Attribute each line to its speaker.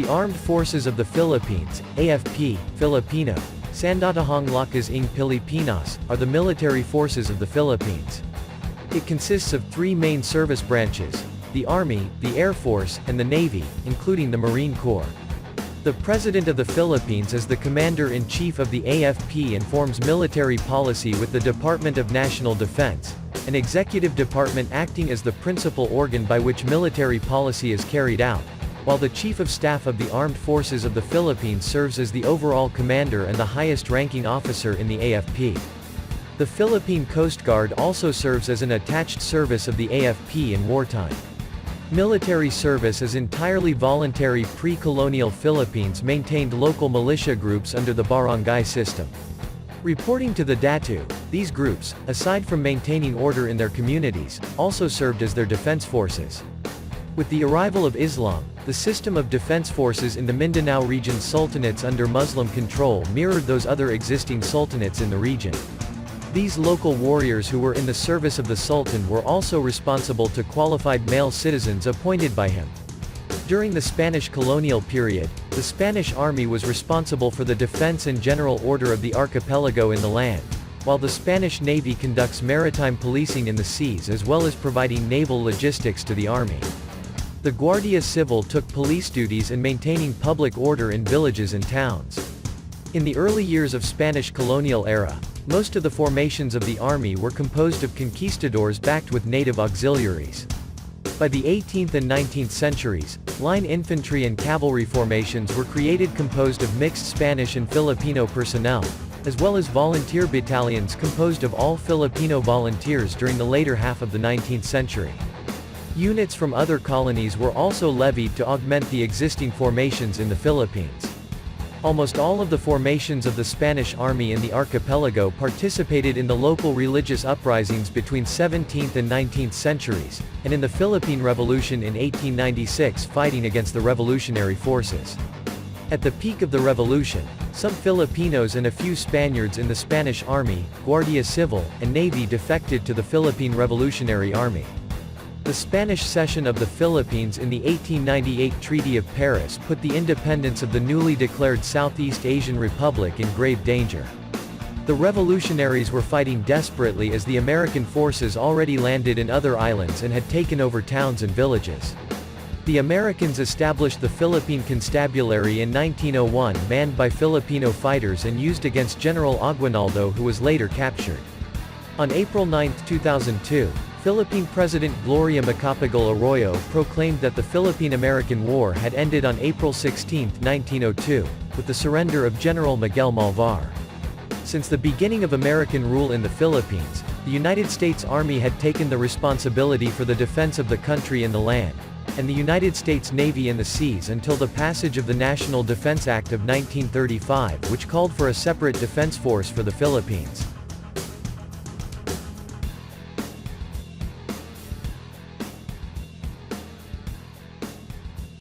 Speaker 1: Armed Forces of the Philippines, AFP, Filipino, Sandatahang Lakas ng Pilipinas, are the military forces of the Philippines. It consists of three main service branches: the Army, the Air Force, and the Navy, including the Marine Corps. The President of the Philippines is the Commander-in-Chief of the AFP and forms military policy with the Department of National Defense, an executive department acting as the principal organ by which military policy is carried out, while the Chief of Staff of the Armed Forces of the Philippines serves as the overall commander and the highest-ranking officer in the AFP. The Philippine Coast Guard also serves as an attached service of the AFP in wartime. Military service is entirely voluntary. Pre-colonial Philippines maintained local militia groups under the barangay system. Reporting to the Datu, these groups, aside from maintaining order in their communities, also served as their defense forces. With the arrival of Islam, the system of defense forces in the Mindanao region sultanates under Muslim control mirrored those other existing sultanates in the region. These local warriors who were in the service of the Sultan were also responsible to qualified male citizens appointed by him. During the Spanish colonial period, the Spanish army was responsible for the defense and general order of the archipelago in the land, while the Spanish Navy conducts maritime policing in the seas as well as providing naval logistics to the army. The Guardia Civil took police duties in maintaining public order in villages and towns. In the early years of Spanish colonial era, most of the formations of the army were composed of conquistadors backed with native auxiliaries. By the 18th and 19th centuries, line infantry and cavalry formations were created composed of mixed Spanish and Filipino personnel, as well as volunteer battalions composed of all Filipino volunteers during the later half of the 19th century. Units from other colonies were also levied to augment the existing formations in the Philippines. Almost all of the formations of the Spanish army in the archipelago participated in the local religious uprisings between 17th and 19th centuries, and in the Philippine Revolution in 1896 fighting against the revolutionary forces. At the peak of the revolution, some Filipinos and a few Spaniards in the Spanish Army, Guardia Civil, and Navy defected to the Philippine Revolutionary Army. The Spanish cession of the Philippines in the 1898 Treaty of Paris put the independence of the newly declared Southeast Asian Republic in grave danger. The revolutionaries were fighting desperately as the American forces already landed in other islands and had taken over towns and villages. The Americans established the Philippine Constabulary in 1901, manned by Filipino fighters and used against General Aguinaldo, who was later captured. On April 9, 2002, Philippine President Gloria Macapagal Arroyo proclaimed that the Philippine-American War had ended on April 16, 1902, with the surrender of General Miguel Malvar. Since the beginning of American rule in the Philippines, the United States Army had taken the responsibility for the defense of the country and the land, and the United States Navy in the seas until the passage of the National Defense Act of 1935, which called for a separate defense force for the Philippines.